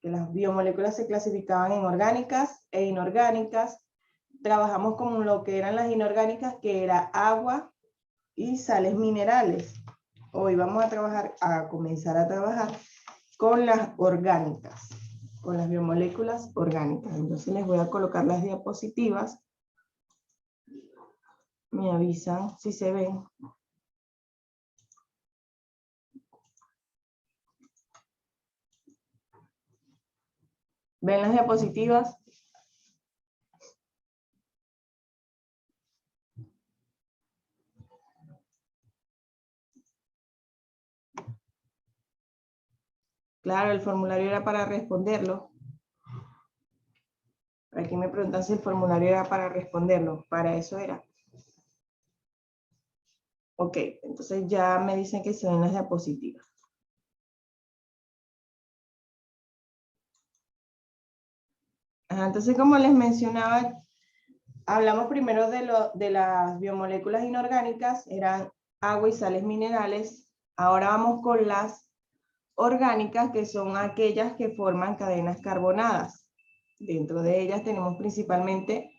que las biomoléculas se clasificaban en orgánicas e inorgánicas. Trabajamos con lo que eran las inorgánicas, que era agua y sales minerales. Hoy vamos a comenzar a trabajar con las orgánicas, con las biomoléculas orgánicas. Entonces les voy a colocar las diapositivas. Me avisan si se ven. ¿Ven las diapositivas? Claro, el formulario era para responderlo. Aquí me preguntan si el formulario era para responderlo. Para eso era. Ok, entonces ya me dicen que se ven las diapositivas. Entonces, como les mencionaba, hablamos primero de las biomoléculas inorgánicas, eran agua y sales minerales. Ahora vamos con las orgánicas, que son aquellas que forman cadenas carbonadas. Dentro de ellas tenemos principalmente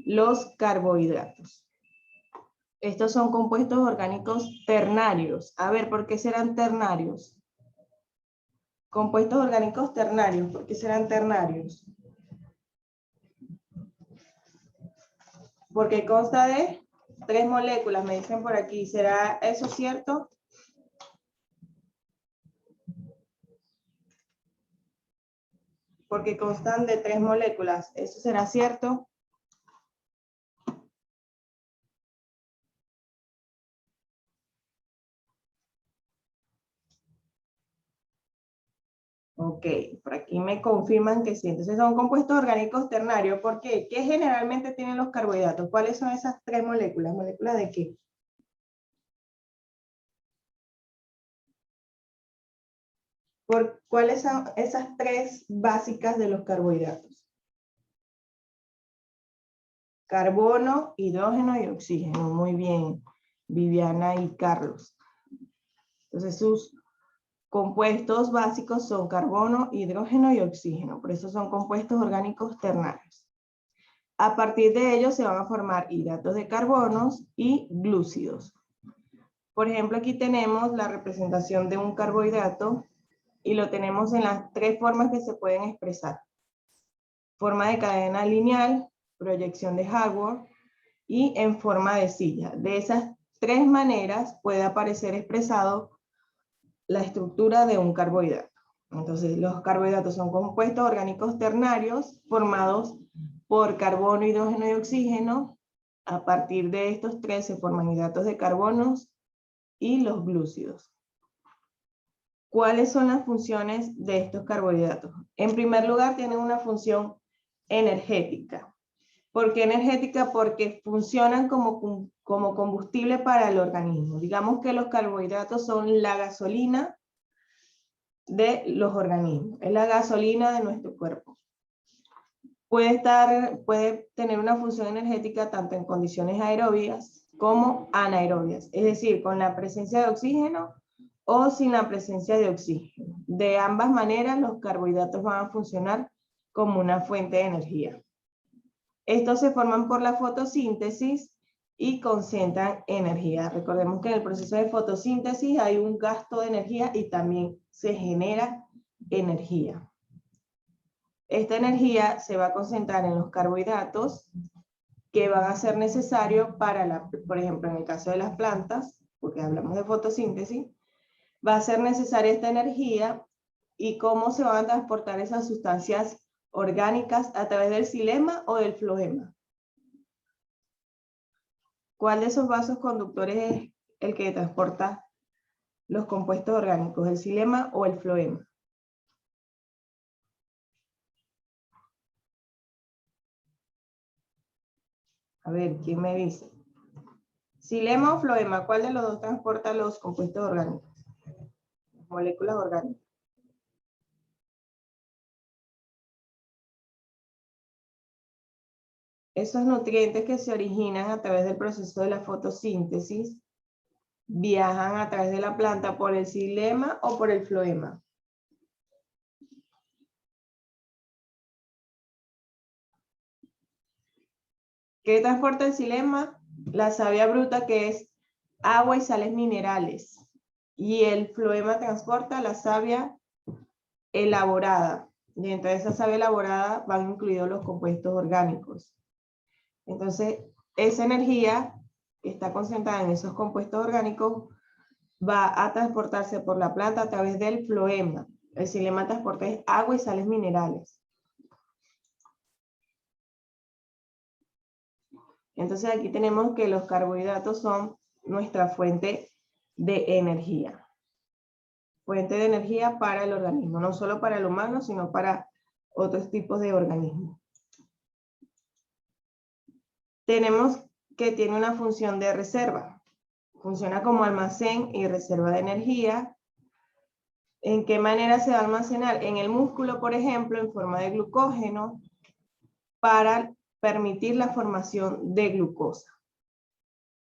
los carbohidratos. Estos son compuestos orgánicos ternarios. A ver, ¿por qué serán ternarios? Compuestos orgánicos ternarios, ¿por qué serán ternarios? Porque consta de 3 moléculas, me dicen por aquí. ¿Será eso cierto? Porque constan de 3 moléculas. ¿Eso será cierto? Ok, por aquí me confirman que sí. Entonces son compuestos orgánicos ternarios. ¿Por qué? ¿Qué generalmente tienen los carbohidratos? ¿Cuáles son esas 3 moléculas? ¿Moléculas de qué? ¿Cuáles son esas 3 básicas de los carbohidratos? Carbono, hidrógeno y oxígeno. Muy bien, Viviana y Carlos. Entonces sus compuestos básicos son carbono, hidrógeno y oxígeno. Por eso son compuestos orgánicos ternarios. A partir de ellos se van a formar hidratos de carbonos y glúcidos. Por ejemplo, aquí tenemos la representación de un carbohidrato y lo tenemos en las 3 formas que se pueden expresar. Forma de cadena lineal, proyección de Hayward y en forma de silla. De esas 3 maneras puede aparecer expresado la estructura de un carbohidrato. Entonces, los carbohidratos son compuestos orgánicos ternarios formados por carbono, hidrógeno y oxígeno. A partir de estos 3 se forman hidratos de carbonos y los glúcidos. ¿Cuáles son las funciones de estos carbohidratos? En primer lugar, tienen una función energética. ¿Por qué energética? Porque funcionan como combustible para el organismo. Digamos que los carbohidratos son la gasolina de los organismos, es la gasolina de nuestro cuerpo. Puede tener una función energética tanto en condiciones aerobias como anaerobias, es decir, con la presencia de oxígeno o sin la presencia de oxígeno. De ambas maneras, los carbohidratos van a funcionar como una fuente de energía. Estos se forman por la fotosíntesis y concentran energía. Recordemos que en el proceso de fotosíntesis hay un gasto de energía y también se genera energía. Esta energía se va a concentrar en los carbohidratos que van a ser necesarios para, por ejemplo, en el caso de las plantas, porque hablamos de fotosíntesis, va a ser necesaria esta energía y cómo se van a transportar esas sustancias orgánicas a través del xilema o del floema. ¿Cuál de esos vasos conductores es el que transporta los compuestos orgánicos, el xilema o el floema? A ver, ¿quién me dice? Xilema o floema, ¿cuál de los dos transporta los compuestos orgánicos? Las moléculas orgánicas. Esos nutrientes que se originan a través del proceso de la fotosíntesis viajan a través de la planta por el xilema o por el floema. ¿Qué transporta el xilema? La savia bruta, que es agua y sales minerales. Y el floema transporta la savia elaborada. Y dentro de esa savia elaborada van incluidos los compuestos orgánicos. Entonces, esa energía que está concentrada en esos compuestos orgánicos va a transportarse por la planta a través del floema. El xilema transporta es agua y sales minerales. Entonces aquí tenemos que los carbohidratos son nuestra fuente de energía. Fuente de energía para el organismo, no solo para el humano, sino para otros tipos de organismos. Tenemos que tiene una función de reserva. Funciona como almacén y reserva de energía. ¿En qué manera se va a almacenar? En el músculo, por ejemplo, en forma de glucógeno, para permitir la formación de glucosa.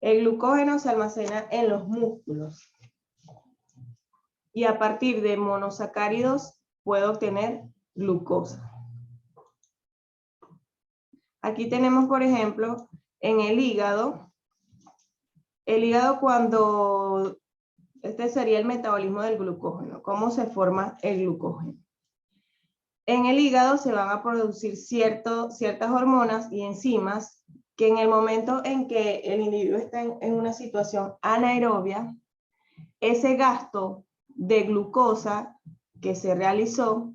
El glucógeno se almacena en los músculos. Y a partir de monosacáridos puedo obtener glucosa. Aquí tenemos, por ejemplo, en el hígado cuando, este sería el metabolismo del glucógeno, cómo se forma el glucógeno. En el hígado se van a producir ciertas hormonas y enzimas que en el momento en que el individuo está en una situación anaerobia, ese gasto de glucosa que se realizó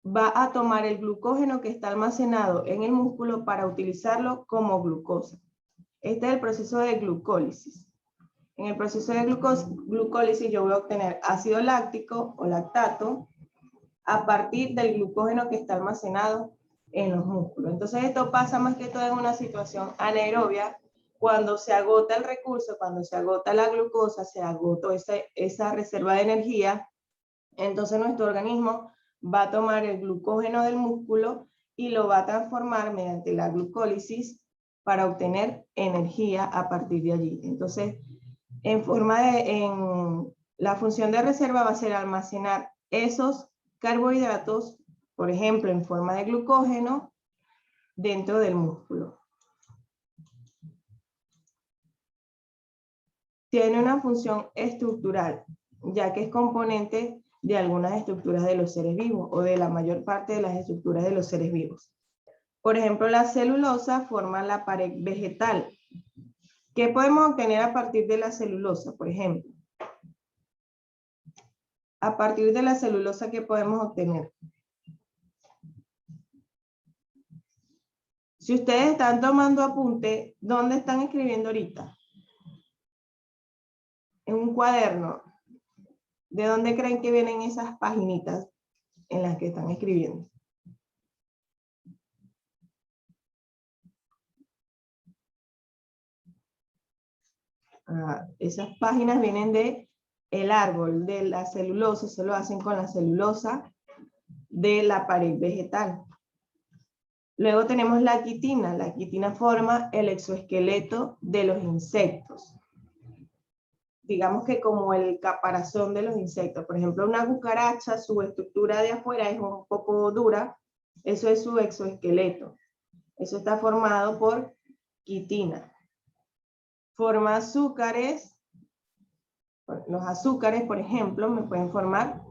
va a tomar el glucógeno que está almacenado en el músculo para utilizarlo como glucosa. Este es el proceso de glucólisis. En el proceso de glucólisis yo voy a obtener ácido láctico o lactato a partir del glucógeno que está almacenado en los músculos. Entonces esto pasa más que todo en una situación anaerobia, cuando se agota el recurso, cuando se agota la glucosa, se agotó esa reserva de energía, entonces nuestro organismo va a tomar el glucógeno del músculo y lo va a transformar mediante la glucólisis para obtener energía a partir de allí. Entonces, la función de reserva va a ser almacenar esos carbohidratos, por ejemplo, en forma de glucógeno, dentro del músculo. Tiene una función estructural, ya que es componente de algunas estructuras de los seres vivos, o de la mayor parte de las estructuras de los seres vivos. Por ejemplo, la celulosa forma la pared vegetal. ¿Qué podemos obtener a partir de la celulosa, por ejemplo? A partir de la celulosa, ¿qué podemos obtener? Si ustedes están tomando apunte, ¿dónde están escribiendo ahorita? En un cuaderno. ¿De dónde creen que vienen esas paginitas en las que están escribiendo? Esas páginas vienen de el árbol, de la celulosa, se lo hacen con la celulosa de la pared vegetal. Luego tenemos la quitina forma el exoesqueleto de los insectos. Digamos que como el caparazón de los insectos. Por ejemplo, una cucaracha, su estructura de afuera es un poco dura, eso es su exoesqueleto. Eso está formado por quitina. Forma azúcares. Los azúcares, por ejemplo, me pueden formar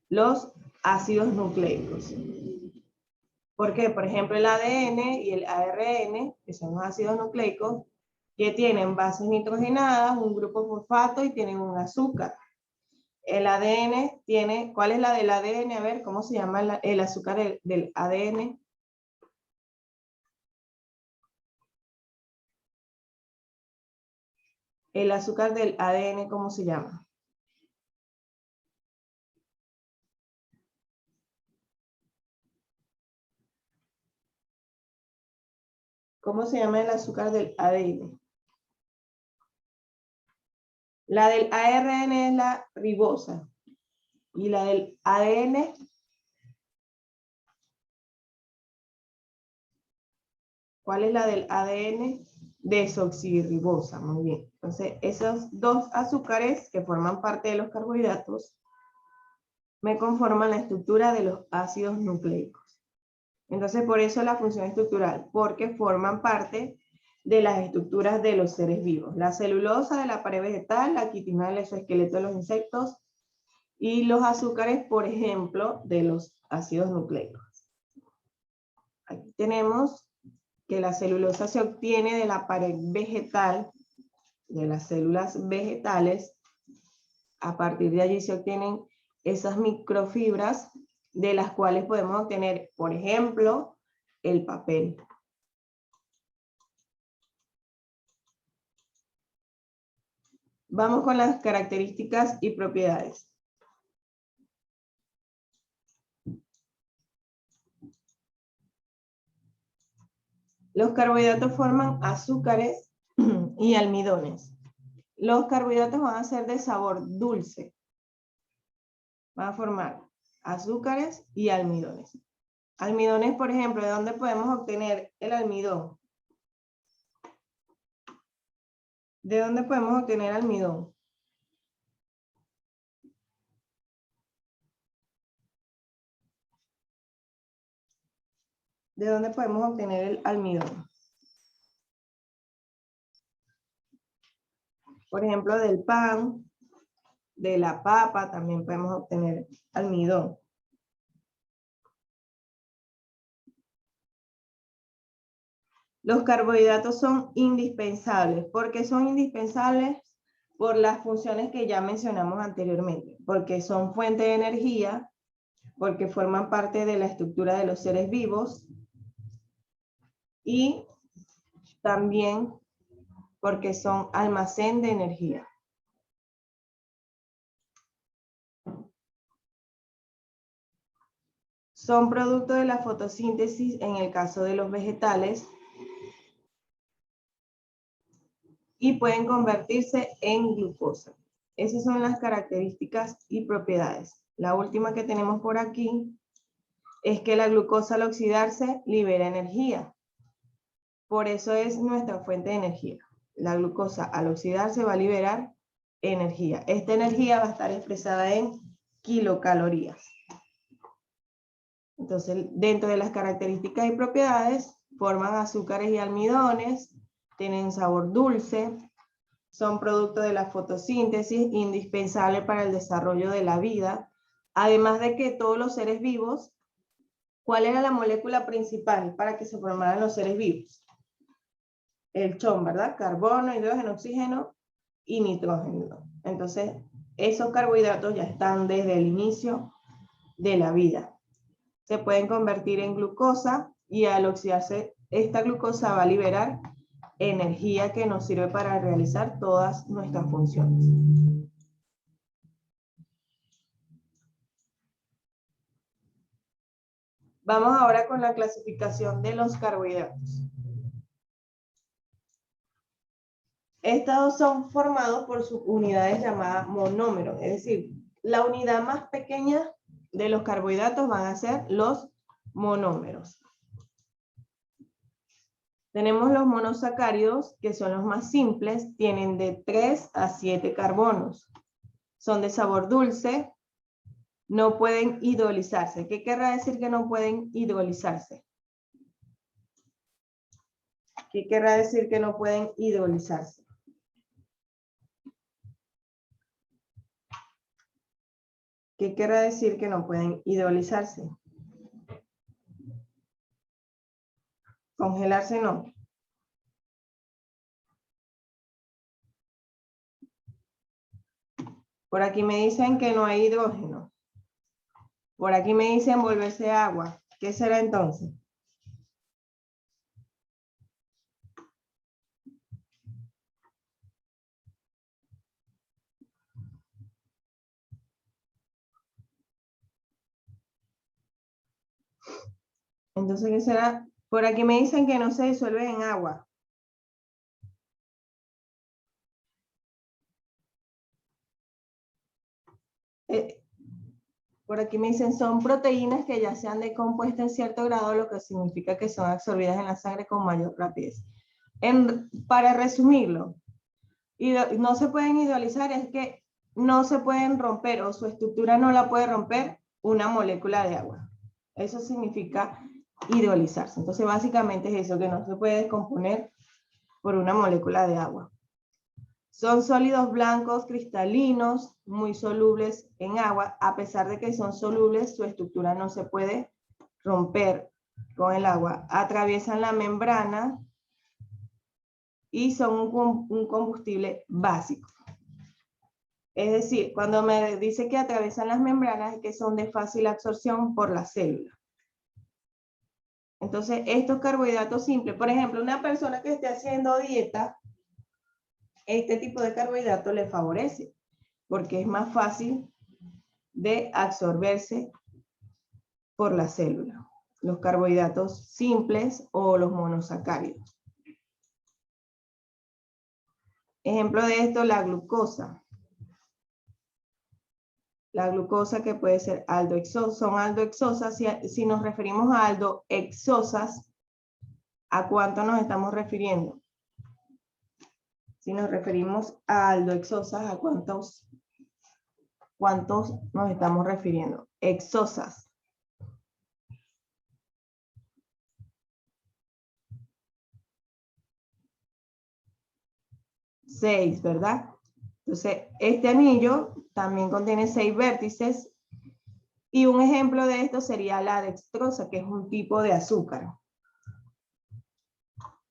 los ácidos nucleicos. ¿Por qué? Por ejemplo, el ADN y el ARN, que son los ácidos nucleicos, que tienen bases nitrogenadas, un grupo fosfato y tienen un azúcar. El ADN tiene, ¿cuál es la del ADN? A ver, ¿cómo se llama el azúcar del ADN? El azúcar del ADN, ¿cómo se llama? ¿Cómo se llama el azúcar del ADN? La del ARN es la ribosa. Y la del ADN, ¿cuál es la del ADN? Desoxirribosa, muy bien. Entonces, esos dos azúcares que forman parte de los carbohidratos me conforman la estructura de los ácidos nucleicos. Entonces, por eso la función estructural, porque forman parte de las estructuras de los seres vivos. La celulosa de la pared vegetal, la quitina del exoesqueleto de los insectos y los azúcares, por ejemplo, de los ácidos nucleicos. Aquí tenemos que la celulosa se obtiene de la pared vegetal, de las células vegetales. A partir de allí se obtienen esas microfibras de las cuales podemos obtener, por ejemplo, el papel. Vamos con las características y propiedades. Los carbohidratos forman azúcares y almidones. Los carbohidratos van a ser de sabor dulce. Van a formar azúcares y almidones. Almidones, por ejemplo, ¿de dónde podemos obtener el almidón? ¿De dónde podemos obtener almidón? ¿De dónde podemos obtener el almidón? Por ejemplo, del pan, de la papa, también podemos obtener almidón. Los carbohidratos son indispensables. ¿Por qué son indispensables? Por las funciones que ya mencionamos anteriormente. Porque son fuente de energía, porque forman parte de la estructura de los seres vivos y también porque son almacén de energía. Son producto de la fotosíntesis en el caso de los vegetales y pueden convertirse en glucosa. Esas son las características y propiedades. La última que tenemos por aquí es que la glucosa al oxidarse libera energía. Por eso es nuestra fuente de energía. La glucosa al oxidarse va a liberar energía. Esta energía va a estar expresada en kilocalorías. Entonces, dentro de las características y propiedades, forman azúcares y almidones, tienen sabor dulce, son producto de la fotosíntesis, indispensable para el desarrollo de la vida, además de que todos los seres vivos, ¿cuál era la molécula principal para que se formaran los seres vivos? El CHON, ¿verdad? Carbono, hidrógeno, oxígeno y nitrógeno. Entonces, esos carbohidratos ya están desde el inicio de la vida. Se pueden convertir en glucosa y al oxidarse esta glucosa va a liberar energía que nos sirve para realizar todas nuestras funciones. Vamos ahora con la clasificación de los carbohidratos. Estos son formados por sus unidades llamadas monómeros, es decir, la unidad más pequeña de los carbohidratos van a ser los monómeros. Tenemos los monosacáridos, que son los más simples, tienen de 3 a 7 carbonos. Son de sabor dulce, no pueden hidrolizarse. ¿Qué querrá decir que no pueden hidrolizarse? ¿Qué querrá decir que no pueden hidrolizarse? ¿Qué querrá decir que no pueden hidrolizarse? Congelarse no. Por aquí me dicen que no hay hidrógeno. Por aquí me dicen volverse agua. ¿Qué será entonces? Entonces, ¿qué será? Por aquí me dicen que no se disuelve en agua. Por aquí me dicen son proteínas que ya se han decompuesto en cierto grado, lo que significa que son absorbidas en la sangre con mayor rapidez. Para resumirlo, no se pueden hidrolizar, es que no se pueden romper o su estructura no la puede romper una molécula de agua. Eso significa hidrolizarse. Entonces, básicamente es eso, que no se puede descomponer por una molécula de agua. Son sólidos blancos cristalinos, muy solubles en agua. A pesar de que son solubles, su estructura no se puede romper con el agua. Atraviesan la membrana y son un combustible básico. Es decir, cuando me dice que atraviesan las membranas es que son de fácil absorción por la célula. Entonces, estos carbohidratos simples, por ejemplo, una persona que esté haciendo dieta, este tipo de carbohidrato le favorece, porque es más fácil de absorberse por la célula. Los carbohidratos simples o los monosacáridos. Ejemplo de esto, la glucosa. La glucosa que puede ser aldohexosa, son aldohexosas. Si nos referimos a aldohexosas, ¿a cuánto nos estamos refiriendo? Si nos referimos a aldohexosas, ¿a cuántos nos estamos refiriendo? Exosas. 6, ¿verdad? Entonces, este anillo también contiene 6 vértices y un ejemplo de esto sería la dextrosa, que es un tipo de azúcar.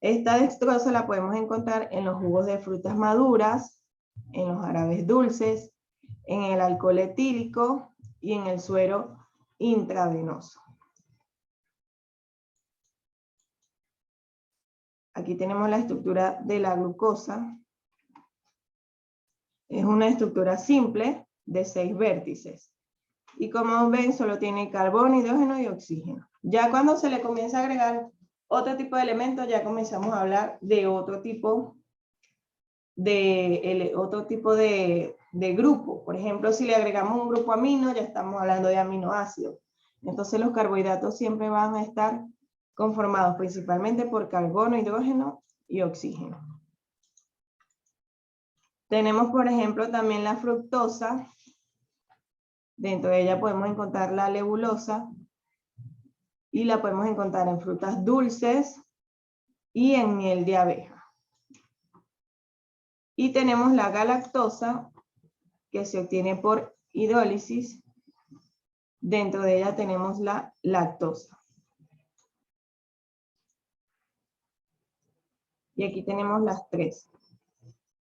Esta dextrosa la podemos encontrar en los jugos de frutas maduras, en los jarabes dulces, en el alcohol etílico y en el suero intravenoso. Aquí tenemos la estructura de la glucosa. Es una estructura simple de 6 vértices. Y como ven, solo tiene carbono, hidrógeno y oxígeno. Ya cuando se le comienza a agregar otro tipo de elementos, ya comenzamos a hablar de otro tipo de grupo. Por ejemplo, si le agregamos un grupo amino, ya estamos hablando de aminoácidos. Entonces los carbohidratos siempre van a estar conformados principalmente por carbono, hidrógeno y oxígeno. Tenemos, por ejemplo, también la fructosa. Dentro de ella podemos encontrar la lebulosa y la podemos encontrar en frutas dulces y en miel de abeja. Y tenemos la galactosa, que se obtiene por hidrólisis. Dentro de ella tenemos la lactosa. Y aquí tenemos las 3.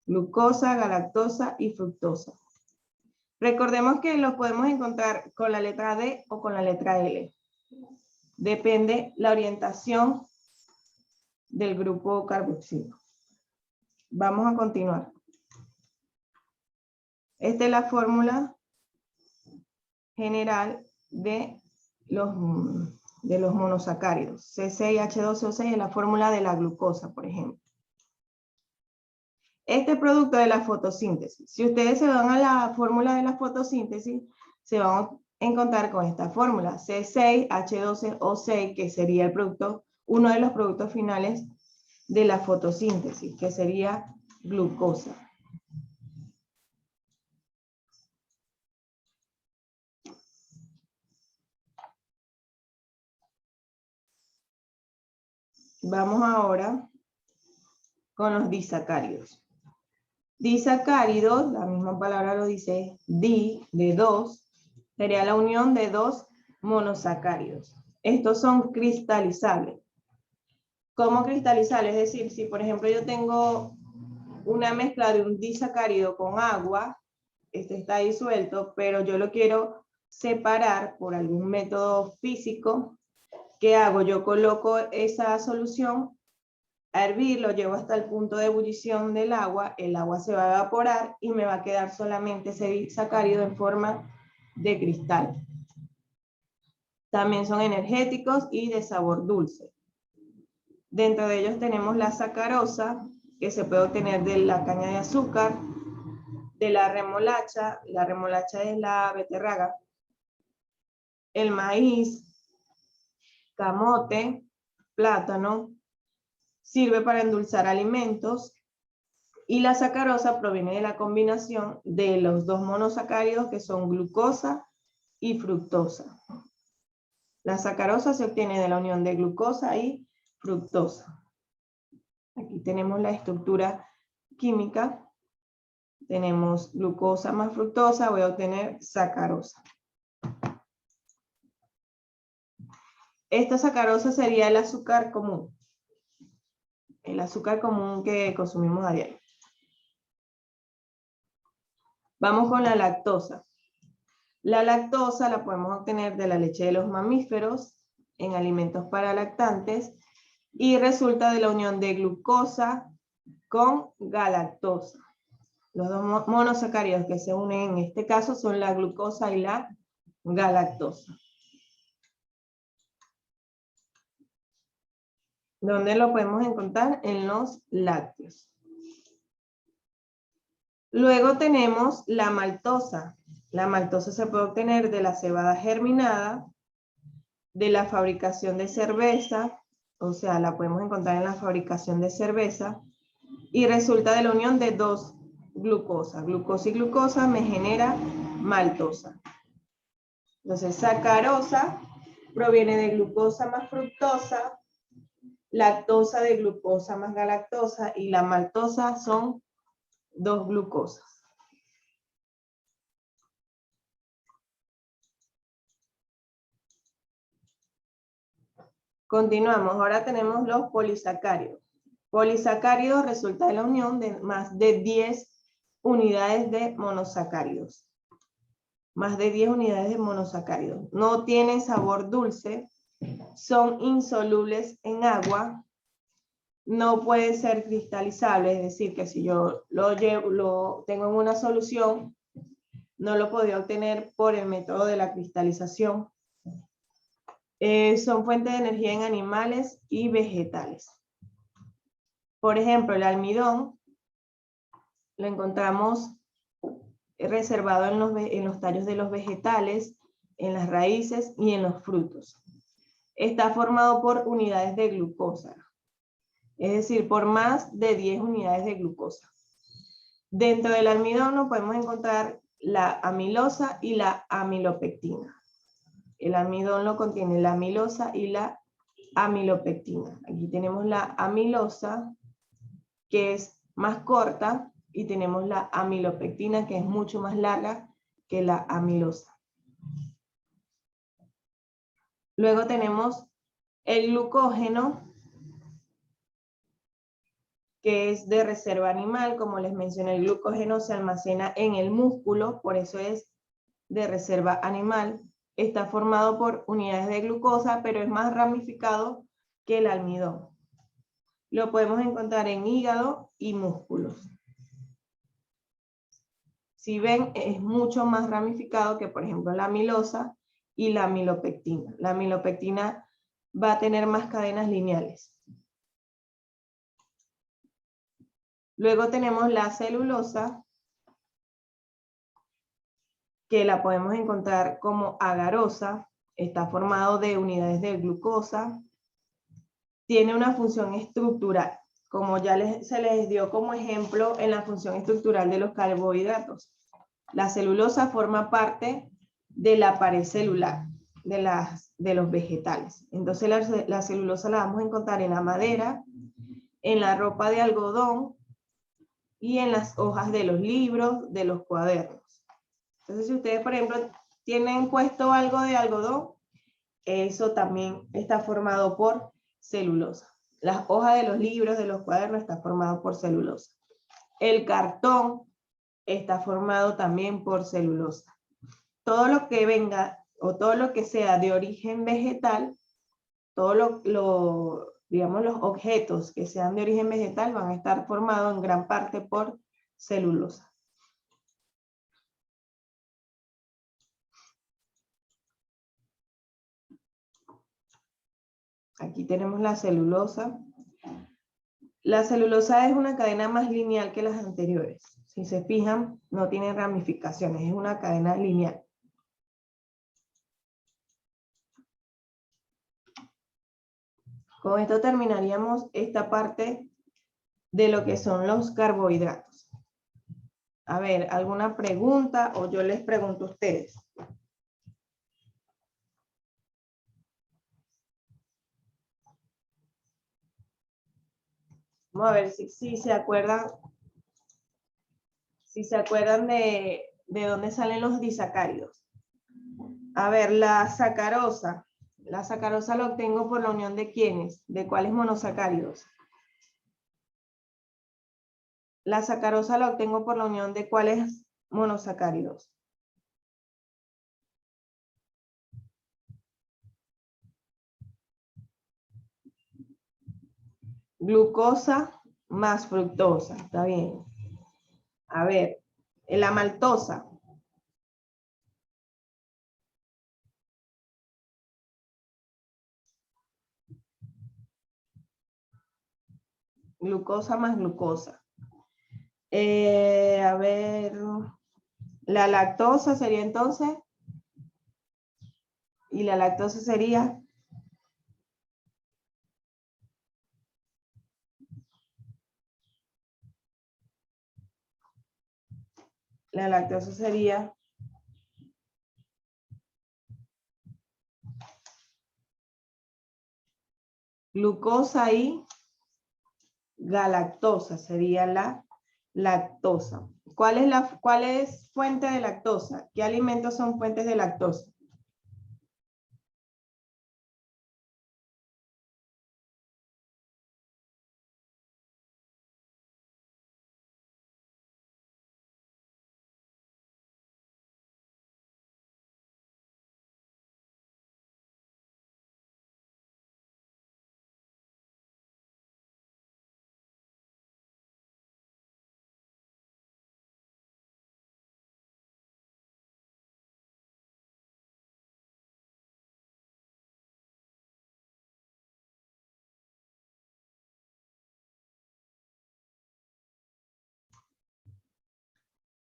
Glucosa, galactosa y fructosa. Recordemos que los podemos encontrar con la letra D o con la letra L. Depende la orientación del grupo carboxilo. Vamos a continuar. Esta es la fórmula general de los monosacáridos. C6H12O6 es la fórmula de la glucosa, por ejemplo. Este producto de la fotosíntesis. Si ustedes se van a la fórmula de la fotosíntesis, se van a encontrar con esta fórmula, C6H12O6, que sería el producto, uno de los productos finales de la fotosíntesis, que sería glucosa. Vamos ahora con los disacáridos. Disacáridos, la misma palabra lo dice, di, de 2, sería la unión de 2 monosacáridos. Estos son cristalizables. ¿Cómo cristalizables? Es decir, si por ejemplo yo tengo una mezcla de un disacárido con agua, este está disuelto, pero yo lo quiero separar por algún método físico, ¿qué hago? Yo coloco esa solución a hervir, lo llevo hasta el punto de ebullición del agua, el agua se va a evaporar y me va a quedar solamente ese disacárido en forma de cristal. También son energéticos y de sabor dulce. Dentro de ellos tenemos la sacarosa, que se puede obtener de la caña de azúcar, de la remolacha es la beterraga, el maíz, camote, plátano, sirve para endulzar alimentos, y la sacarosa proviene de la combinación de los 2 monosacáridos que son glucosa y fructosa. La sacarosa se obtiene de la unión de glucosa y fructosa. Aquí tenemos la estructura química. Tenemos glucosa más fructosa, voy a obtener sacarosa. Esta sacarosa sería el azúcar común. El azúcar común que consumimos a diario. Vamos con la lactosa. La lactosa la podemos obtener de la leche de los mamíferos en alimentos para lactantes y resulta de la unión de glucosa con galactosa. Los dos monosacáridos que se unen en este caso son la glucosa y la galactosa. ¿Dónde lo podemos encontrar? En los lácteos. Luego tenemos la maltosa. La maltosa se puede obtener de la cebada germinada, de la fabricación de cerveza, o sea, la podemos encontrar en la fabricación de cerveza, y resulta de la unión de dos glucosas. Glucosa y glucosa me genera maltosa. Entonces, sacarosa proviene de glucosa más fructosa, lactosa de glucosa más galactosa, y la maltosa son dos glucosas. Continuamos, ahora tenemos los polisacáridos. Polisacáridos resulta de la unión de más de 10 unidades de monosacáridos. Más de 10 unidades de monosacáridos. No tienen sabor dulce, son insolubles en agua, no puede ser cristalizable, es decir, que si yo lo tengo en una solución, no lo podría obtener por el método de la cristalización. Son fuentes de energía en animales y vegetales. Por ejemplo, el almidón lo encontramos reservado en los tallos de los vegetales, en las raíces y en los frutos. Está formado por unidades de glucosa, es decir, por más de 10 unidades de glucosa. Dentro del almidón no podemos encontrar la amilosa y la amilopectina. El almidón lo contiene la amilosa y la amilopectina. Aquí tenemos la amilosa, que es más corta, y tenemos la amilopectina, que es mucho más larga que la amilosa. Luego tenemos el glucógeno, que es de reserva animal. Como les mencioné, el glucógeno se almacena en el músculo, por eso es de reserva animal. Está formado por unidades de glucosa, pero es más ramificado que el almidón. Lo podemos encontrar en hígado y músculos. Si ven, es mucho más ramificado que, por ejemplo, la amilosa y la amilopectina. La amilopectina va a tener más cadenas lineales. Luego tenemos la celulosa, que la podemos encontrar como agarosa. Está formado de unidades de glucosa. Tiene una función estructural, como ya se les dio como ejemplo en la función estructural de los carbohidratos. La celulosa forma parte de la pared celular de los vegetales. Entonces la celulosa la vamos a encontrar en la madera, en la ropa de algodón y en las hojas de los libros, de los cuadernos. Entonces, si ustedes, por ejemplo, tienen puesto algo de algodón, eso también está formado por celulosa. Las hojas de los libros, de los cuadernos, está formado por celulosa. El cartón está formado también por celulosa. Todo lo que venga o todo lo que sea de origen vegetal, digamos, los objetos que sean de origen vegetal van a estar formados en gran parte por celulosa. Aquí tenemos la celulosa. La celulosa es una cadena más lineal que las anteriores. Si se fijan, no tiene ramificaciones, es una cadena lineal. Con esto terminaríamos esta parte de lo que son los carbohidratos. A ver, ¿alguna pregunta o yo les pregunto a ustedes? Vamos a ver si se acuerdan. Si se acuerdan de dónde salen los disacáridos. A ver, la sacarosa. La sacarosa la obtengo por la unión de ¿quiénes? ¿De cuáles monosacáridos? La sacarosa la obtengo por la unión de ¿cuáles monosacáridos? Glucosa más fructosa. Está bien. A ver, la maltosa. Glucosa más glucosa. A ver, la lactosa sería entonces. Y la lactosa sería. La lactosa sería. Glucosa y galactosa sería la lactosa. ¿Cuál es fuente de lactosa? ¿Qué alimentos son fuentes de lactosa?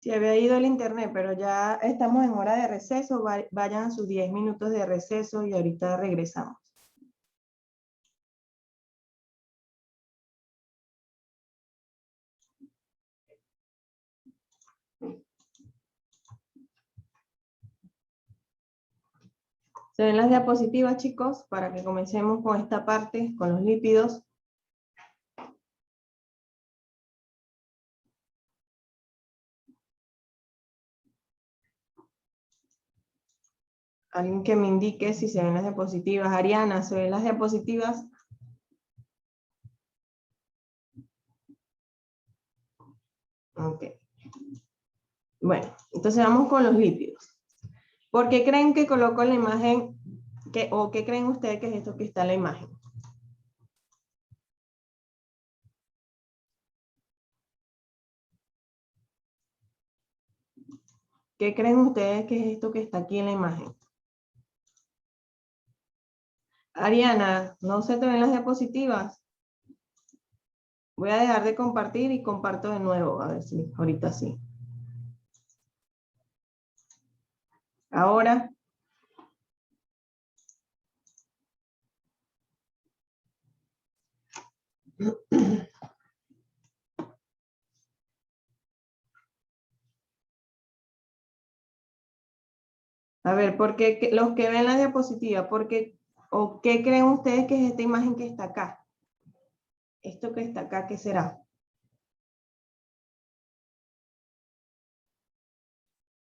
Si había ido el internet, pero ya estamos en hora de receso, vayan a sus 10 minutos de receso y ahorita regresamos. ¿Se ven las diapositivas, chicos? Para que comencemos con esta parte, con los lípidos. Alguien que me indique si se ven las diapositivas. Ariana, ¿se ven las diapositivas? Ok. Bueno, entonces vamos con los lípidos. ¿Por qué creen que coloco la imagen, o qué creen ustedes que es esto que está en la imagen? ¿Qué creen ustedes que es esto que está aquí en la imagen? Ariana, ¿no se te ven las diapositivas? Voy a dejar de compartir y comparto de nuevo, a ver si ahorita sí. Ahora. A ver, ¿por qué los que ven la diapositiva, o qué creen ustedes que es esta imagen que está acá? Esto que está acá, ¿qué será?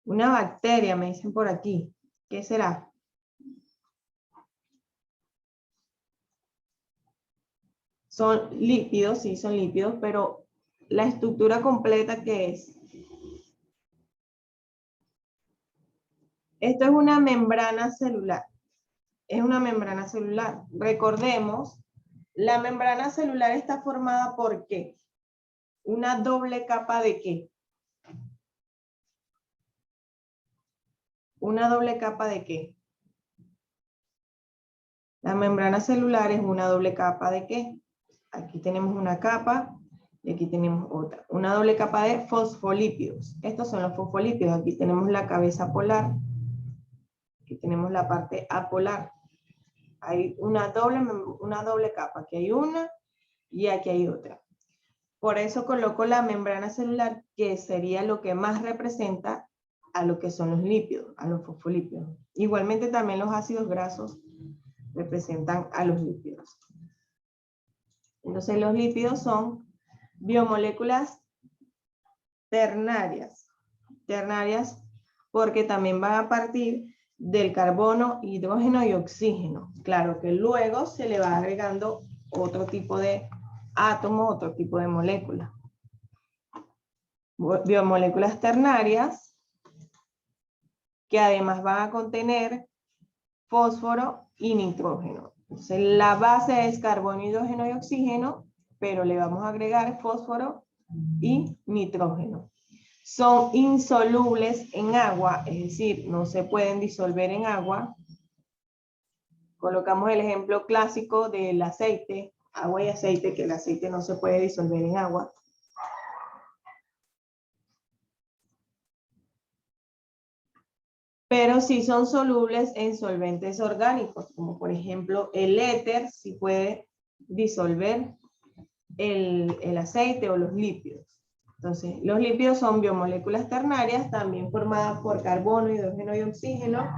Una bacteria, me dicen por aquí. ¿Qué será? Son lípidos, sí, son lípidos, pero la estructura completa, ¿qué es? Esto es una membrana celular. Es una membrana celular. Recordemos, la membrana celular está formada por ¿qué? Una doble capa de ¿qué? Una doble capa de ¿qué? La membrana celular es una doble capa de ¿qué? Aquí tenemos una capa y aquí tenemos otra. Una doble capa de fosfolípidos. Estos son los fosfolípidos. Aquí tenemos la cabeza polar. Aquí tenemos la parte apolar. Hay una doble capa. Aquí hay una y aquí hay otra. Por eso coloco la membrana celular, que sería lo que más representa a lo que son los lípidos, a los fosfolípidos. Igualmente también los ácidos grasos representan a los lípidos. Entonces los lípidos son biomoléculas ternarias. Ternarias porque también van a partir del carbono, hidrógeno y oxígeno. Claro que luego se le va agregando otro tipo de átomos, otro tipo de moléculas. Biomoléculas ternarias que además van a contener fósforo y nitrógeno. Entonces, la base es carbono, hidrógeno y oxígeno, pero le vamos a agregar fósforo y nitrógeno. Son insolubles en agua, es decir, no se pueden disolver en agua. Colocamos el ejemplo clásico del aceite, agua y aceite, que el aceite no se puede disolver en agua. Pero sí son solubles en solventes orgánicos, como por ejemplo el éter, sí puede disolver el aceite o los lípidos. Entonces, los lípidos son biomoléculas ternarias, también formadas por carbono, hidrógeno y oxígeno,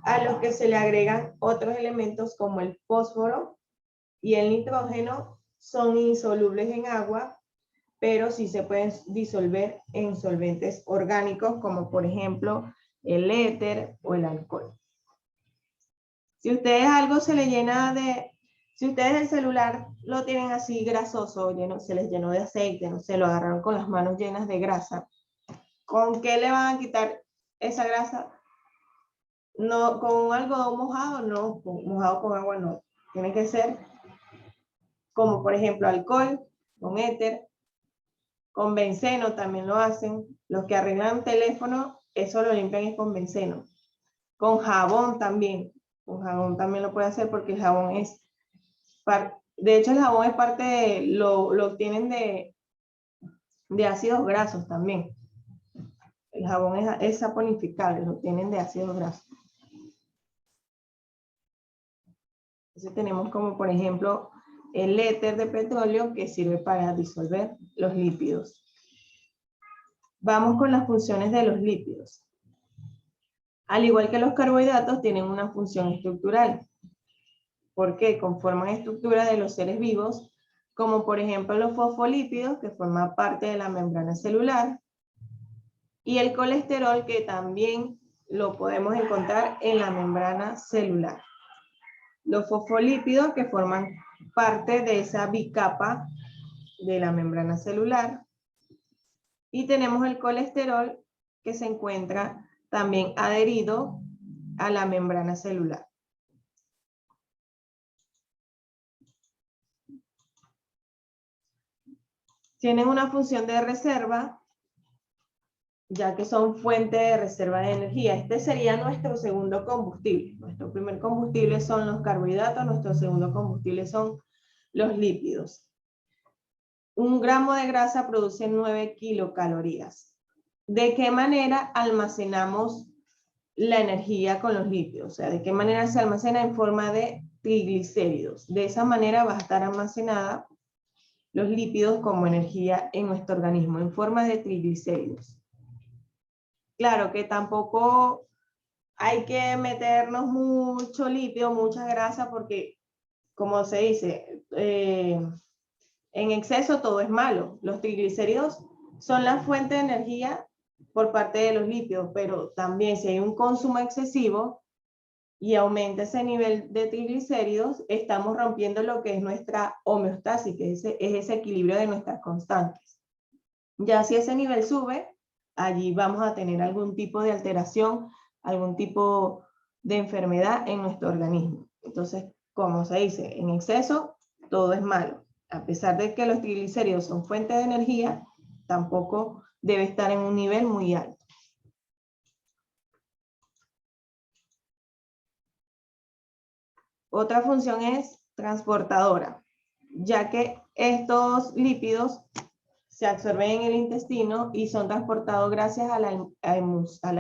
a los que se le agregan otros elementos como el fósforo y el nitrógeno. Son insolubles en agua, pero sí se pueden disolver en solventes orgánicos, como por ejemplo el éter o el alcohol. Si ustedes algo se le llena de, si ustedes el celular lo tienen así grasoso, se les llenó de aceite, no se lo agarraron con las manos llenas de grasa, ¿con qué le van a quitar esa grasa? No, con un algodón mojado, no, mojado con agua no. Tiene que ser como por ejemplo alcohol, con éter, con benceno también lo hacen. Los que arreglan teléfono, eso lo limpian es con benceno. Con jabón también. Con jabón también lo puede hacer porque el jabón es, de hecho el jabón es parte de, lo obtienen de ácidos grasos también. El jabón es saponificable, lo obtienen de ácidos grasos. Entonces tenemos como por ejemplo el éter de petróleo que sirve para disolver los lípidos. Vamos con las funciones de los lípidos. Al igual que los carbohidratos tienen una función estructural, porque conforman estructuras de los seres vivos, como por ejemplo los fosfolípidos, que forman parte de la membrana celular, y el colesterol, que también lo podemos encontrar en la membrana celular. Los fosfolípidos, que forman parte de esa bicapa de la membrana celular, y tenemos el colesterol, que se encuentra también adherido a la membrana celular. Tienen una función de reserva, ya que son fuente de reserva de energía. Este sería nuestro segundo combustible. Nuestro primer combustible son los carbohidratos, nuestro segundo combustible son los lípidos. 1 gramo de grasa produce 9 kilocalorías. ¿De qué manera almacenamos la energía con los lípidos? O sea, ¿de qué manera se almacena? En forma de triglicéridos. De esa manera va a estar almacenada los lípidos como energía en nuestro organismo, en forma de triglicéridos. Claro que tampoco hay que meternos mucho lípido, mucha grasa, porque, como se dice, en exceso todo es malo. Los triglicéridos son la fuente de energía por parte de los lípidos, pero también si hay un consumo excesivo y aumenta ese nivel de triglicéridos, estamos rompiendo lo que es nuestra homeostasis, que es ese equilibrio de nuestras constantes. Ya si ese nivel sube, allí vamos a tener algún tipo de alteración, algún tipo de enfermedad en nuestro organismo. Entonces, como se dice, en exceso todo es malo. A pesar de que los triglicéridos son fuente de energía, tampoco debe estar en un nivel muy alto. Otra función es transportadora, ya que estos lípidos se absorben en el intestino y son transportados gracias a la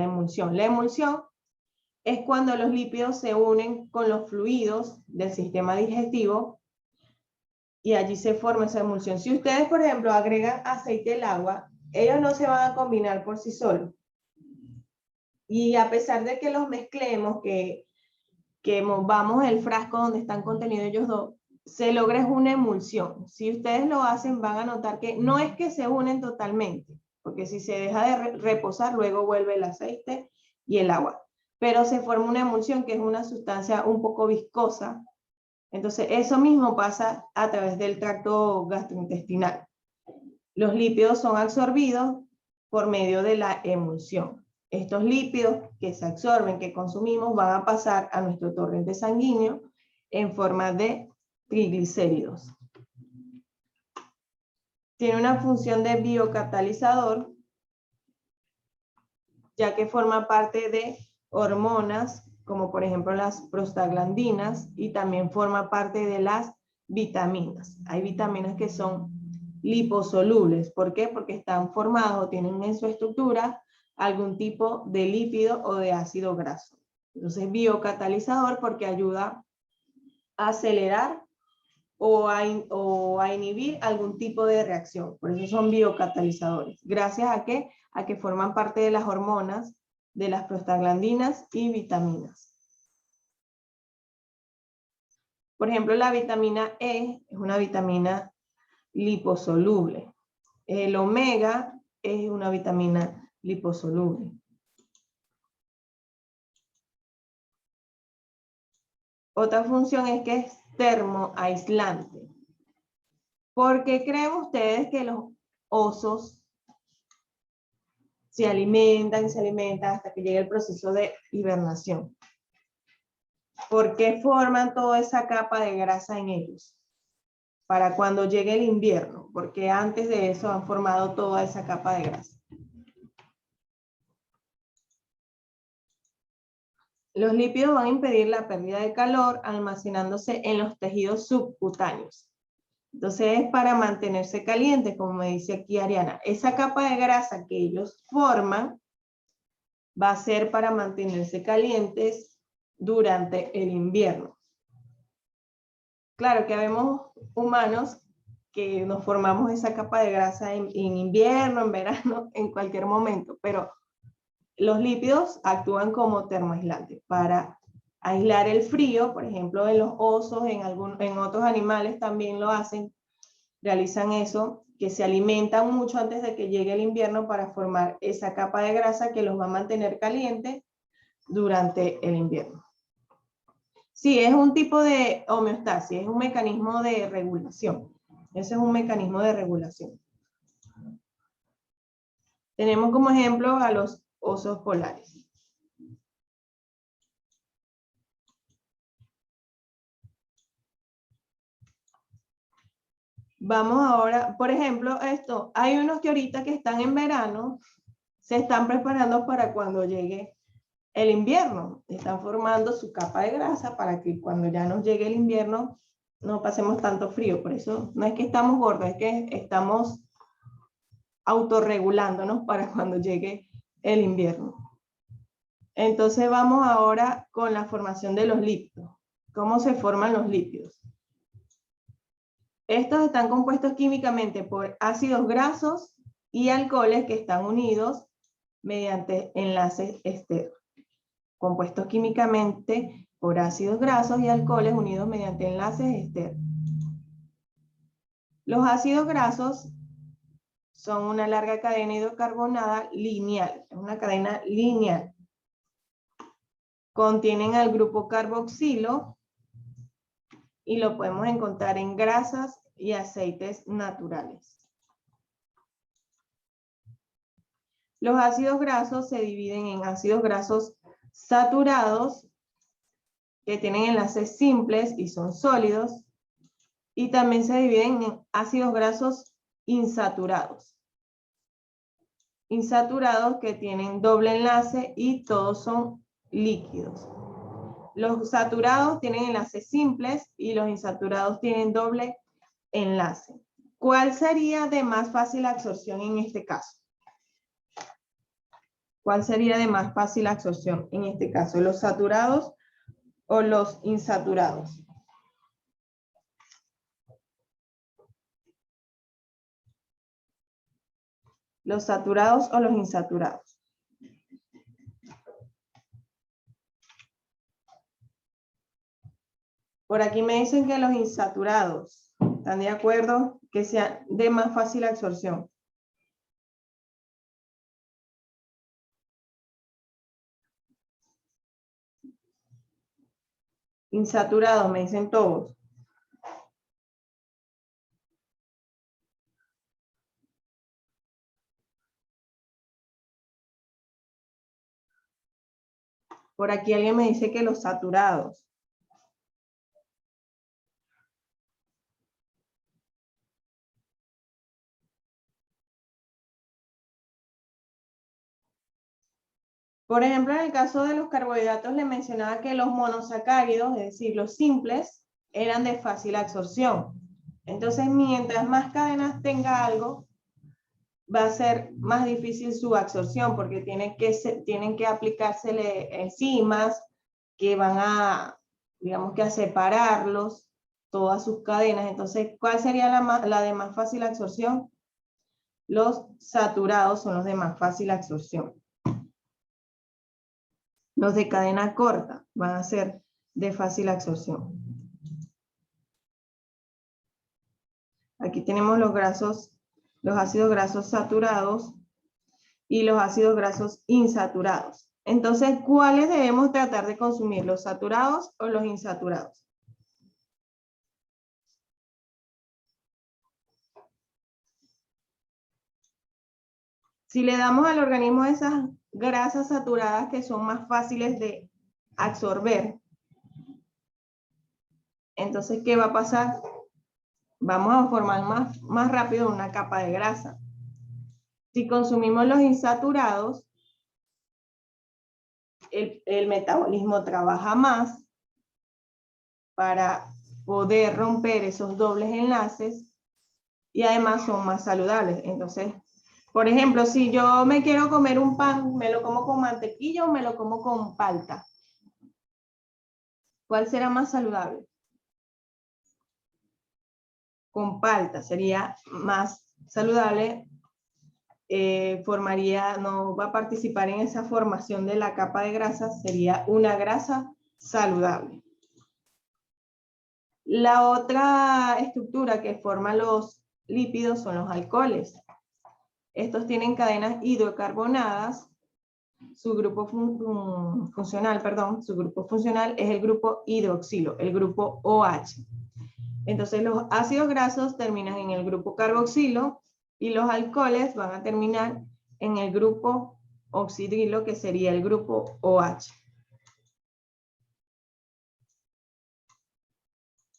emulsión. La emulsión es cuando los lípidos se unen con los fluidos del sistema digestivo y allí se forma esa emulsión. Si ustedes, por ejemplo, agregan aceite al agua, ellos no se van a combinar por sí solos. Y a pesar de que los mezclemos, que movamos el frasco donde están contenidos ellos dos, se logra es una emulsión. Si ustedes lo hacen, van a notar que no es que se unen totalmente, porque si se deja de reposar, luego vuelve el aceite y el agua. Pero se forma una emulsión, que es una sustancia un poco viscosa. Entonces, eso mismo pasa a través del tracto gastrointestinal. Los lípidos son absorbidos por medio de la emulsión. Estos lípidos que se absorben, que consumimos, van a pasar a nuestro torrente sanguíneo en forma de triglicéridos. Tiene una función de biocatalizador, ya que forma parte de hormonas, como por ejemplo las prostaglandinas, y también forma parte de las vitaminas. Hay vitaminas que son liposolubles. ¿Por qué? Porque están formados o tienen en su estructura algún tipo de lípido o de ácido graso. Entonces, biocatalizador porque ayuda a acelerar o a inhibir algún tipo de reacción. Por eso son biocatalizadores. ¿Gracias a qué? A que forman parte de las hormonas, de las prostaglandinas y vitaminas. Por ejemplo, la vitamina E es una vitamina liposoluble. El omega es una vitamina liposoluble. Otra función es que es termoaislante. ¿Por qué creen ustedes que los osos se alimentan hasta que llegue el proceso de hibernación? ¿Por qué forman toda esa capa de grasa en ellos? Para cuando llegue el invierno, porque antes de eso han formado toda esa capa de grasa. Los lípidos van a impedir la pérdida de calor almacenándose en los tejidos subcutáneos. Entonces es para mantenerse calientes, como me dice aquí Ariana. Esa capa de grasa que ellos forman va a ser para mantenerse calientes durante el invierno. Claro que habemos humanos que nos formamos esa capa de grasa en invierno, en verano, en cualquier momento, pero los lípidos actúan como termoaislantes para aislar el frío. Por ejemplo, en los osos, en otros animales también lo hacen, realizan eso, que se alimentan mucho antes de que llegue el invierno para formar esa capa de grasa que los va a mantener calientes durante el invierno. Sí, es un tipo de homeostasis, es un mecanismo de regulación. Ese es un mecanismo de regulación. Tenemos como ejemplo a los osos polares. Vamos ahora, por ejemplo, esto, hay unos que ahorita que están en verano, se están preparando para cuando llegue el invierno. Están formando su capa de grasa para que cuando ya nos llegue el invierno no pasemos tanto frío. Por eso no es que estamos gordos, es que estamos autorregulándonos para cuando llegue el invierno. Entonces vamos ahora con la formación de los lípidos. ¿Cómo se forman los lípidos? Estos están compuestos químicamente por ácidos grasos y alcoholes que están unidos mediante enlaces esteros. Compuestos químicamente por ácidos grasos y alcoholes unidos mediante enlaces esteros. Los ácidos grasos son una larga cadena hidrocarbonada lineal, es una cadena lineal. Contienen al grupo carboxilo y lo podemos encontrar en grasas y aceites naturales. Los ácidos grasos se dividen en ácidos grasos saturados, que tienen enlaces simples y son sólidos, y también se dividen en ácidos grasos insaturados. Insaturados que tienen doble enlace y todos son líquidos. Los saturados tienen enlaces simples y los insaturados tienen doble enlace. ¿Cuál sería de más fácil absorción en este caso? ¿Cuál sería de más fácil absorción en este caso? ¿Los saturados o los insaturados? ¿Los saturados o los insaturados? Por aquí me dicen que los insaturados, ¿están de acuerdo? Que sean de más fácil absorción. Insaturados, me dicen todos. Por aquí alguien me dice que los saturados. Por ejemplo, en el caso de los carbohidratos, le mencionaba que los monosacáridos, es decir, los simples, eran de fácil absorción. Entonces, mientras más cadenas tenga algo, va a ser más difícil su absorción, porque tienen que aplicársele enzimas que van a, digamos que a separarlos, todas sus cadenas. Entonces, ¿cuál sería la de más fácil absorción? Los saturados son los de más fácil absorción. Los de cadena corta van a ser de fácil absorción. Aquí tenemos los ácidos grasos saturados y los ácidos grasos insaturados. Entonces, ¿cuáles debemos tratar de consumir? ¿Los saturados o los insaturados? Si le damos al organismo esas grasas saturadas que son más fáciles de absorber, entonces, ¿qué va a pasar? Vamos a formar más rápido una capa de grasa. Si consumimos los insaturados, el metabolismo trabaja más para poder romper esos dobles enlaces y además son más saludables. Entonces, por ejemplo, si yo me quiero comer un pan, ¿me lo como con mantequilla o me lo como con palta? ¿Cuál será más saludable? Con palta sería más saludable, no va a participar en esa formación de la capa de grasa, sería una grasa saludable. La otra estructura que forma los lípidos son los alcoholes. Estos tienen cadenas hidrocarbonadas. Su grupo funcional es el grupo hidroxilo, el grupo OH. Entonces los ácidos grasos terminan en el grupo carboxilo y los alcoholes van a terminar en el grupo oxidrilo, que sería el grupo OH.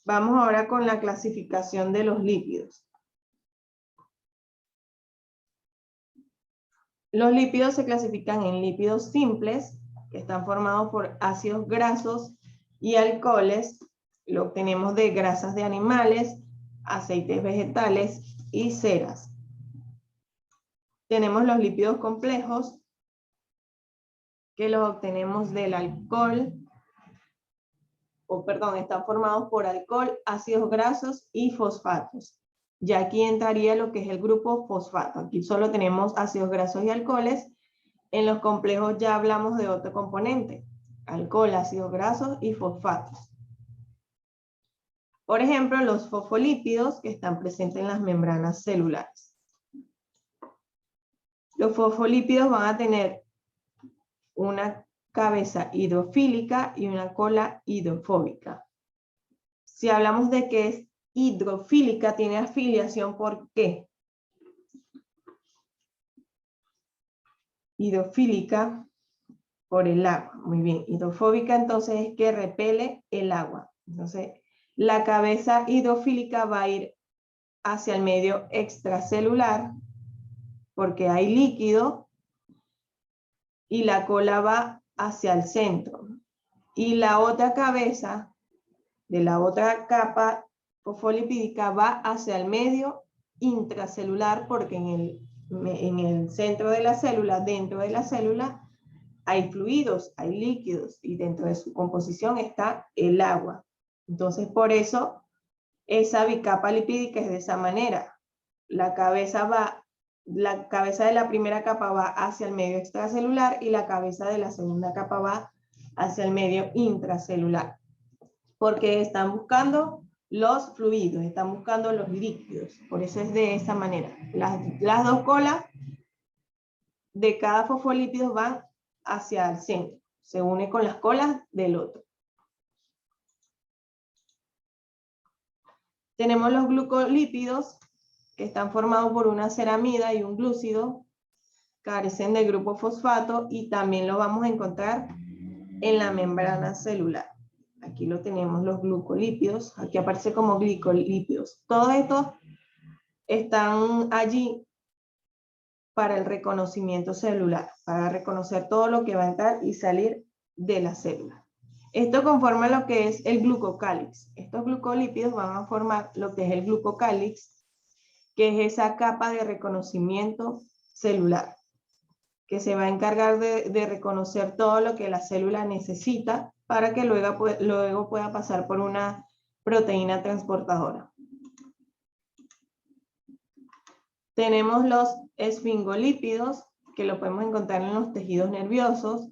Vamos ahora con la clasificación de los lípidos. Los lípidos se clasifican en lípidos simples, que están formados por ácidos grasos y alcoholes. Lo obtenemos de grasas de animales, aceites vegetales y ceras. Tenemos los lípidos complejos, que los obtenemos del alcohol, están formados por alcohol, ácidos grasos y fosfatos. Ya aquí entraría lo que es el grupo fosfato. Aquí solo tenemos ácidos grasos y alcoholes. En los complejos ya hablamos de otro componente: alcohol, ácidos grasos y fosfatos. Por ejemplo, los fosfolípidos, que están presentes en las membranas celulares. Los fosfolípidos van a tener una cabeza hidrofílica y una cola hidrofóbica. Si hablamos de que es hidrofílica, tiene afiliación ¿por qué? Hidrofílica por el agua. Muy bien. Hidrofóbica entonces es que repele el agua. Entonces, la cabeza hidrofílica va a ir hacia el medio extracelular porque hay líquido, y la cola va hacia el centro. Y la otra cabeza de la otra capa fosfolipídica va hacia el medio intracelular porque en el centro de la célula, dentro de la célula, hay fluidos, hay líquidos y dentro de su composición está el agua. Entonces, por eso, esa bicapa lipídica es de esa manera. La cabeza de la primera capa va hacia el medio extracelular y la cabeza de la segunda capa va hacia el medio intracelular. porque están buscando los fluidos, están buscando los líquidos. Por eso es de esa manera. Las dos colas de cada fosfolípido van hacia el centro. Se une con las colas del otro. Tenemos los glucolípidos, que están formados por una ceramida y un glúcido, carecen del grupo fosfato y también lo vamos a encontrar en la membrana celular. Aquí lo tenemos, los glucolípidos, aquí aparece como glicolípidos. Todos estos están allí para el reconocimiento celular, para reconocer todo lo que va a entrar y salir de la célula. Esto conforma lo que es el glucocálix. Estos glucolípidos van a formar lo que es el glucocálix, que es esa capa de reconocimiento celular, que se va a encargar de reconocer todo lo que la célula necesita para que luego pueda pasar por una proteína transportadora. Tenemos los esfingolípidos, que lo podemos encontrar en los tejidos nerviosos,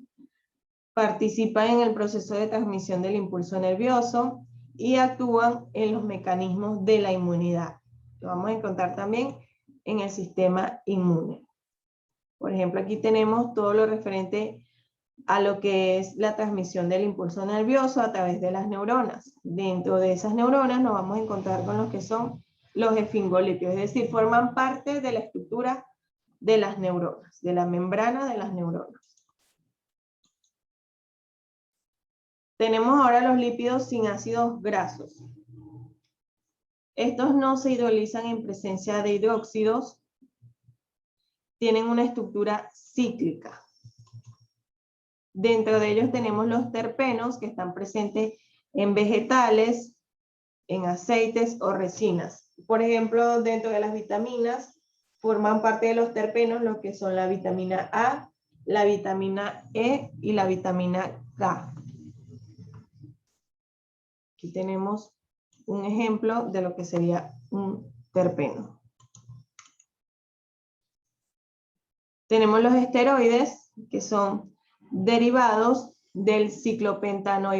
participan en el proceso de transmisión del impulso nervioso y actúan en los mecanismos de la inmunidad. Lo vamos a encontrar también en el sistema inmune. Por ejemplo, aquí tenemos todo lo referente a lo que es la transmisión del impulso nervioso a través de las neuronas. Dentro de esas neuronas nos vamos a encontrar con lo que son los esfingolípidos, es decir, forman parte de la estructura de las neuronas, de la membrana de las neuronas. Tenemos ahora los lípidos sin ácidos grasos. Estos no se hidrolizan en presencia de hidróxidos, tienen una estructura cíclica. Dentro de ellos tenemos los terpenos, que están presentes en vegetales, en aceites o resinas. Por ejemplo, dentro de las vitaminas, forman parte de los terpenos lo que son la vitamina A, la vitamina E y la vitamina K. Aquí tenemos un ejemplo de lo que sería un terpeno. Tenemos los esteroides, que son derivados del ciclopentano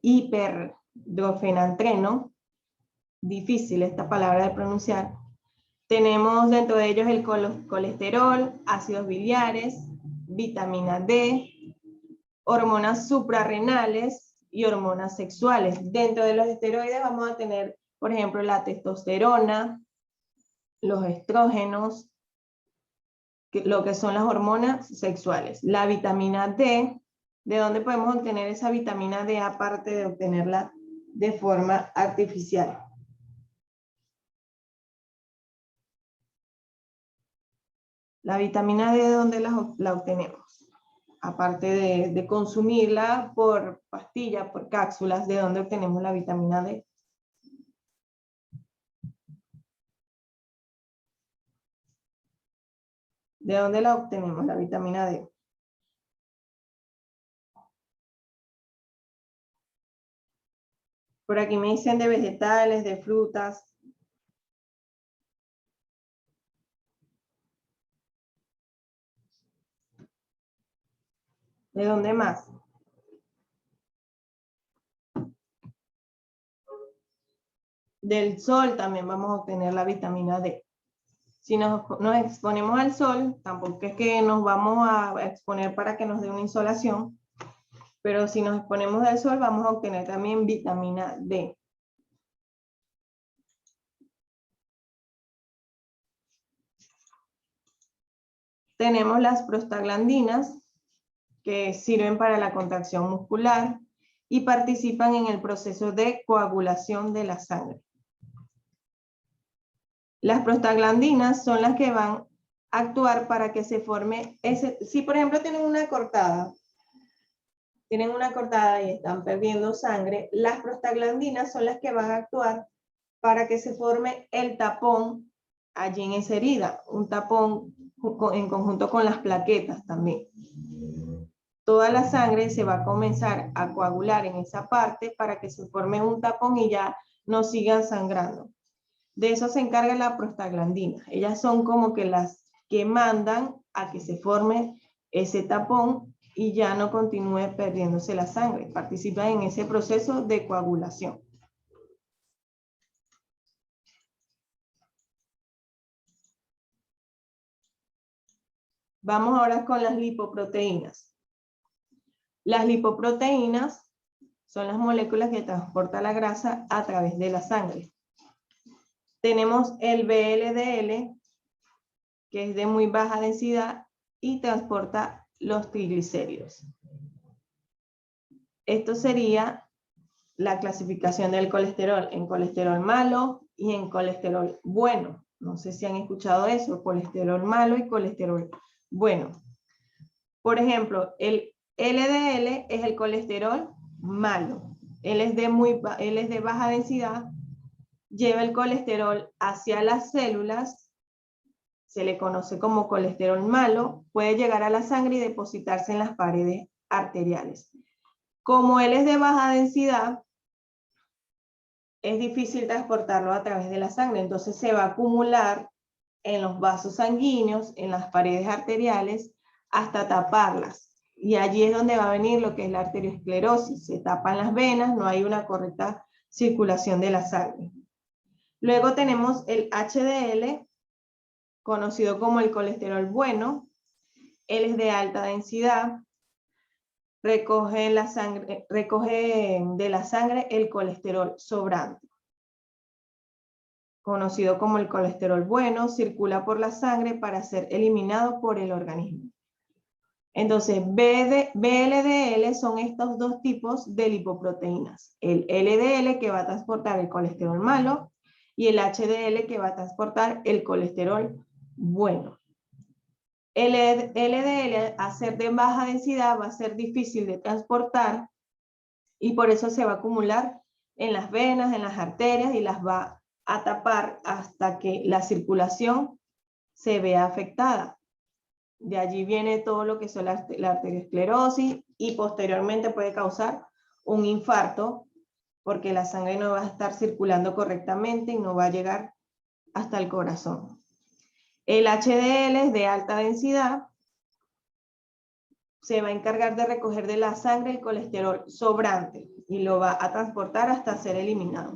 hiperdrofenantreno. Difícil esta palabra de pronunciar. Tenemos dentro de ellos el colesterol, ácidos biliares, vitamina D, hormonas suprarrenales y hormonas sexuales. Dentro de los esteroides vamos a tener, por ejemplo, la testosterona, los estrógenos, lo que son las hormonas sexuales. La vitamina D, ¿de dónde podemos obtener esa vitamina D aparte de obtenerla de forma artificial? La vitamina D, ¿de dónde la obtenemos? Aparte de consumirla por pastilla, por cápsulas, ¿de dónde obtenemos la vitamina D? ¿De dónde la obtenemos, la vitamina D? Por aquí me dicen de vegetales, de frutas. ¿De dónde más? Del sol también vamos a obtener la vitamina D. Si nos exponemos al sol, tampoco es que nos vamos a exponer para que nos dé una insolación, pero si nos exponemos al sol vamos a obtener también vitamina D. Tenemos las prostaglandinas, que sirven para la contracción muscular y participan en el proceso de coagulación de la sangre. Las prostaglandinas son las que van a actuar para que se forme si por ejemplo tienen una cortada y están perdiendo sangre, las prostaglandinas son las que van a actuar para que se forme el tapón allí en esa herida, un tapón en conjunto con las plaquetas también. Toda la sangre se va a comenzar a coagular en esa parte para que se forme un tapón y ya no sigan sangrando. De eso se encarga la prostaglandina. Ellas son como que las que mandan a que se forme ese tapón y ya no continúe perdiéndose la sangre. Participa en ese proceso de coagulación. Vamos ahora con las lipoproteínas. Las lipoproteínas son las moléculas que transportan la grasa a través de la sangre. Tenemos el VLDL, que es de muy baja densidad y transporta los triglicéridos. Esto sería la clasificación del colesterol en colesterol malo y en colesterol bueno. No sé si han escuchado eso, colesterol malo y colesterol bueno. Por ejemplo, el LDL es el colesterol malo. Él es de baja densidad, lleva el colesterol hacia las células, se le conoce como colesterol malo, puede llegar a la sangre y depositarse en las paredes arteriales. Como él es de baja densidad, es difícil transportarlo a través de la sangre, entonces se va a acumular en los vasos sanguíneos, en las paredes arteriales, hasta taparlas. Y allí es donde va a venir lo que es la arteriosclerosis. Se tapan las venas, no hay una correcta circulación de la sangre. Luego tenemos el HDL, conocido como el colesterol bueno. Él es de alta densidad, recoge de la sangre el colesterol sobrante. Conocido como el colesterol bueno, circula por la sangre para ser eliminado por el organismo. Entonces, VLDL son estos dos tipos de lipoproteínas. El LDL, que va a transportar el colesterol malo, y el HDL, que va a transportar el colesterol bueno. El LDL, a ser de baja densidad, va a ser difícil de transportar y por eso se va a acumular en las venas, en las arterias y las va a tapar hasta que la circulación se vea afectada. De allí viene todo lo que son la arteriosclerosis y posteriormente puede causar un infarto porque la sangre no va a estar circulando correctamente y no va a llegar hasta el corazón. El HDL es de alta densidad, se va a encargar de recoger de la sangre el colesterol sobrante y lo va a transportar hasta ser eliminado.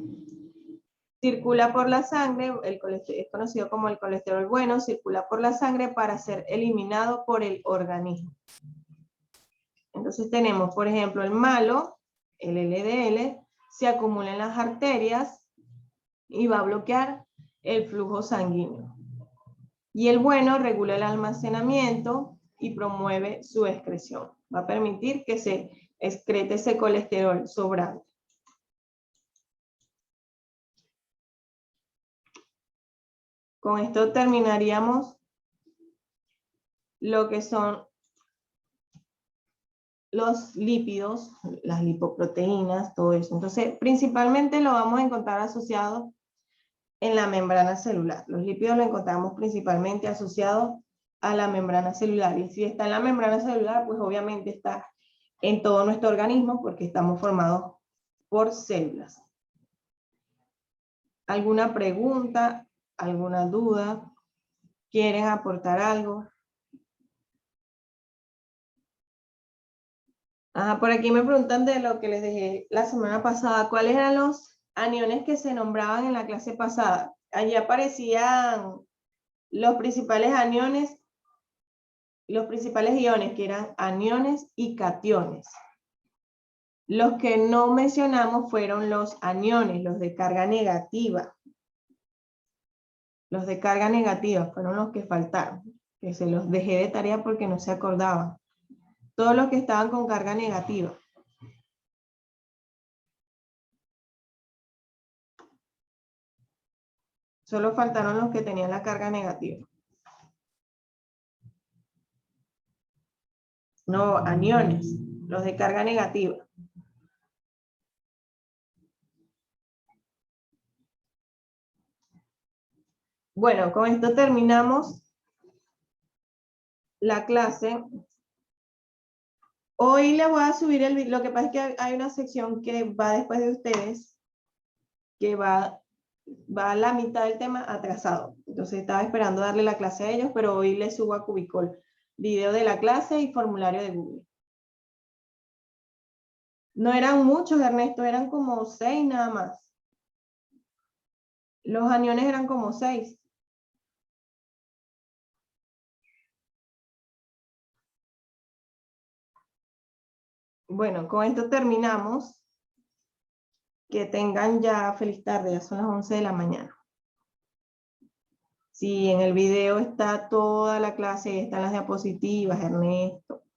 Circula por la sangre, es conocido como el colesterol bueno, circula por la sangre para ser eliminado por el organismo. Entonces tenemos, por ejemplo, el malo, el LDL, se acumula en las arterias y va a bloquear el flujo sanguíneo. Y el bueno regula el almacenamiento y promueve su excreción. Va a permitir que se excrete ese colesterol sobrante. Con esto terminaríamos lo que son los lípidos, las lipoproteínas, todo eso. Entonces, principalmente lo vamos a encontrar asociado en la membrana celular. Los lípidos lo encontramos principalmente asociados a la membrana celular. Y si está en la membrana celular, pues obviamente está en todo nuestro organismo porque estamos formados por células. ¿Alguna pregunta? ¿Alguna duda? ¿Quieren aportar algo? Por aquí me preguntan de lo que les dejé la semana pasada. ¿Cuáles eran los aniones que se nombraban en la clase pasada? Allí aparecían los principales aniones, los principales iones, que eran aniones y cationes. Los que no mencionamos fueron los aniones, los de carga negativa. Los de carga negativa fueron los que faltaron, que se los dejé de tarea porque no se acordaban. Todos los que estaban con carga negativa. Solo faltaron los que tenían la carga negativa. No, aniones, los de carga negativa. Bueno, con esto terminamos la clase. Hoy le voy a subir el video. Lo que pasa es que hay una sección que va después de ustedes, que va a la mitad del tema atrasado. Entonces estaba esperando darle la clase a ellos, pero hoy les subo a Cubicol video de la clase y formulario de Google. No eran muchos, Ernesto, eran como 6 nada más. Los aniones eran como 6. Bueno, con esto terminamos. Que tengan ya feliz tarde, ya son las 11 de la mañana. Sí, en el video está toda la clase, están las diapositivas, Ernesto.